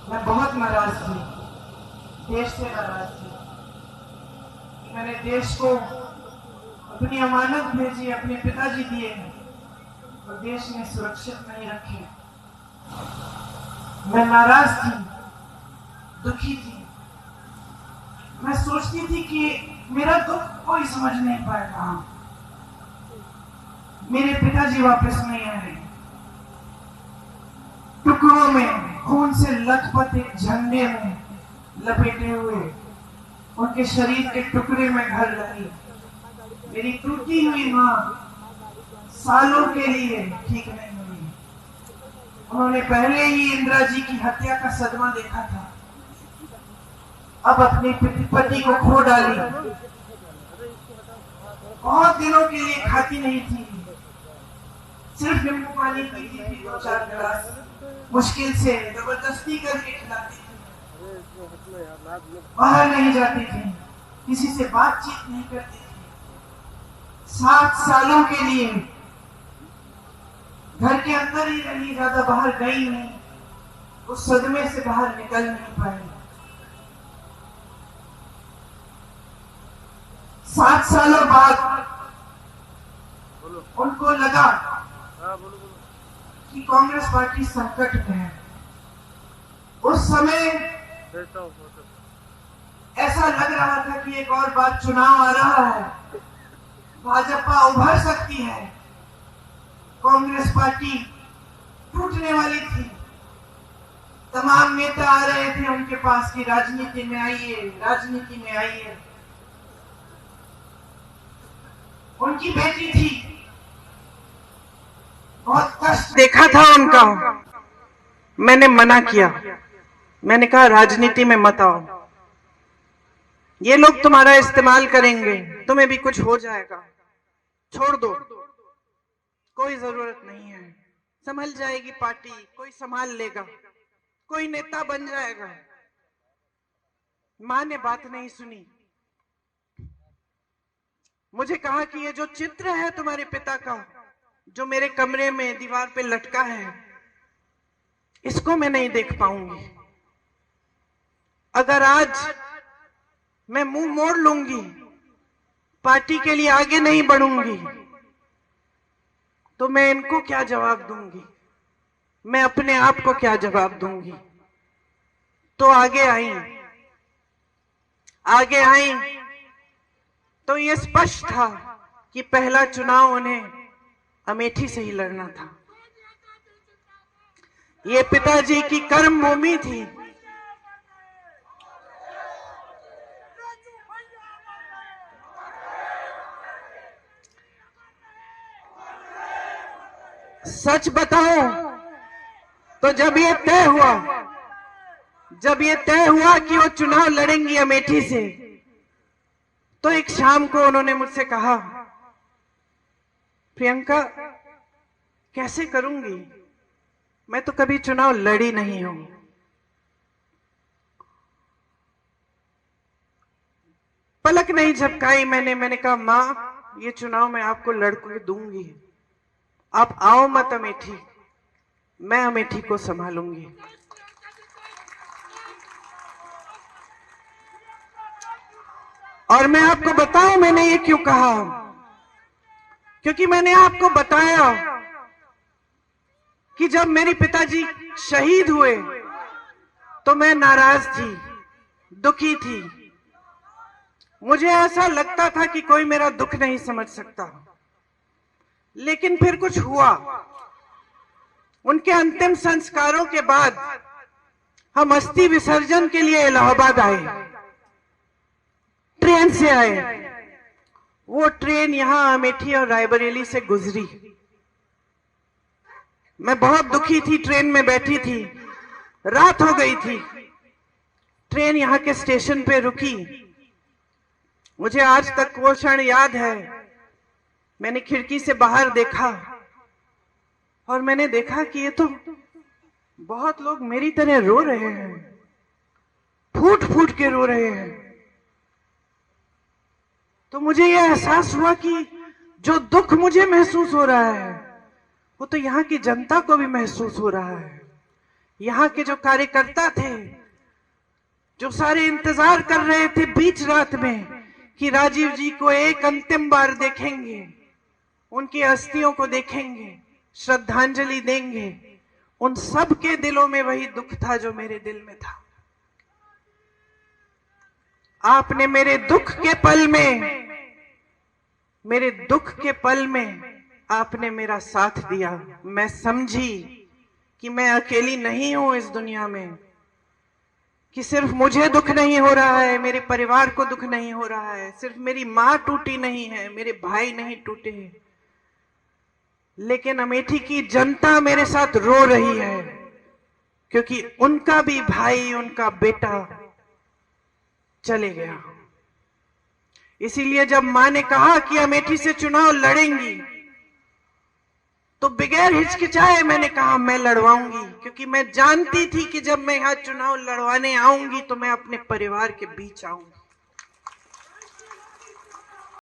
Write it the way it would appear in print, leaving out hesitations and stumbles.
मैं बहुत नाराज थी, देश से नाराज थी। मैंने देश को अपनी अमानत भेजी, अपने पिताजी दिए और देश ने सुरक्षित नहीं रखे। मैं नाराज थी, दुखी थी। मैं सोचती थी कि मेरा दुख कोई समझ नहीं पाएगा। मेरे पिताजी वापस नहीं आए। टुकड़ों में, खून से लथपथ एक झंडे में लपेटे हुए उनके शरीर के टुकड़े में घर लाई। मेरी टूटी हुई मां सालों के लिए ठीक नहीं हुई। उन्होंने पहले ही इंदिरा जी की हत्या का सदमा देखा था, अब अपने पति को खो डाली। बहुत दिनों के लिए खाती नहीं थी, सिर्फ नींबू पानी पीती थी, 2-4 गिलास, मुश्किल से जबरदस्ती करके खिलाती थी। बाहर नहीं जाती थी, किसी से बातचीत नहीं करती थी। 7 सालों के लिए घर के अंदर ही रही, ज्यादा बाहर गई नहीं। उस सदमे से बाहर निकल नहीं पाई। 7 सालों बाद उनको लगा कि कांग्रेस पार्टी संकट में है। उस समय ऐसा लग रहा था कि एक और बार चुनाव आ रहा है, भाजपा उभर सकती है। कांग्रेस पार्टी टूटने वाली थी। तमाम नेता आ रहे थे उनके पास कि राजनीति में आइए, राजनीति में आइए। उनकी बेटी थी, बहुत कष्ट देखा था उनका। मैंने मना किया, मैंने कहा राजनीति में मत आओ, ये लोग तुम्हारा इस्तेमाल करेंगे, तुम्हें भी कुछ हो जाएगा, छोड़ दो, कोई जरूरत नहीं है, संभल जाएगी पार्टी, कोई संभाल लेगा, कोई नेता बन जाएगा। मां ने बात नहीं सुनी। मुझे कहा कि ये जो चित्र है तुम्हारे पिता का, जो मेरे कमरे में दीवार पे लटका है, इसको मैं नहीं देख पाऊंगी। अगर आज मैं मुंह मोड़ लूंगी, पार्टी के लिए आगे नहीं बढ़ूंगी, तो मैं इनको क्या जवाब दूंगी, मैं अपने आप को क्या जवाब दूंगी। तो आगे आई तो ये स्पष्ट था कि पहला चुनाव उन्हें अमेठी से ही लड़ना था। ये पिताजी की कर्म भूमि थी। सच बताऊं तो जब ये तय हुआ कि वो चुनाव लड़ेंगी अमेठी से, तो एक शाम को उन्होंने मुझसे कहा, प्रियंका कैसे करूंगी, मैं तो कभी चुनाव लड़ी नहीं हूं। पलक नहीं झपकाई मैंने कहा मां, ये चुनाव मैं आपको लड़के दूंगी, आप आओ मत अमेठी, मैं अमेठी को संभालूंगी। और मैं आपको बताऊं मैंने ये क्यों कहा, क्योंकि मैंने आपको बताया कि जब मेरे पिताजी शहीद हुए तो मैं नाराज थी, दुखी थी। मुझे ऐसा लगता था कि कोई मेरा दुख नहीं समझ सकता। लेकिन फिर कुछ हुआ। उनके अंतिम संस्कारों के बाद हम अस्थि विसर्जन के लिए इलाहाबाद आए, ट्रेन से आए। वो ट्रेन यहां अमेठी और रायबरेली से गुजरी। मैं बहुत दुखी थी, ट्रेन में बैठी थी, रात हो गई थी। ट्रेन यहां के स्टेशन पे रुकी। मुझे आज तक वो क्षण याद है। मैंने खिड़की से बाहर देखा और मैंने देखा कि ये तो बहुत लोग मेरी तरह रो रहे हैं, फूट फूट के रो रहे हैं। तो मुझे यह एहसास हुआ कि जो दुख मुझे महसूस हो रहा है वो तो यहाँ की जनता को भी महसूस हो रहा है यहाँ के जो कार्यकर्ता थे, जो सारे इंतजार कर रहे थे बीच रात में कि राजीव जी को एक अंतिम बार देखेंगे, उनकी अस्थियों को देखेंगे, श्रद्धांजलि देंगे, उन सब के दिलों में वही दुख था जो मेरे दिल में था। आपने मेरे दुख के पल में आपने मेरा साथ दिया। मैं समझी कि मैं अकेली नहीं हूं इस दुनिया में, कि सिर्फ मुझे दुख नहीं हो रहा है, मेरे परिवार को दुख नहीं हो रहा है, सिर्फ मेरी मां टूटी नहीं है, मेरे भाई नहीं टूटे, लेकिन अमेठी की जनता मेरे साथ रो रही है, क्योंकि उनका भी भाई, उनका बेटा चले गया। इसीलिए जब मां ने कहा कि अमेठी से चुनाव लड़ेंगी, तो बगैर हिचकिचाए मैंने कहा मैं लड़वाऊंगी, क्योंकि मैं जानती थी कि जब मैं यहां चुनाव लड़वाने आऊंगी तो मैं अपने परिवार के बीच आऊंगी।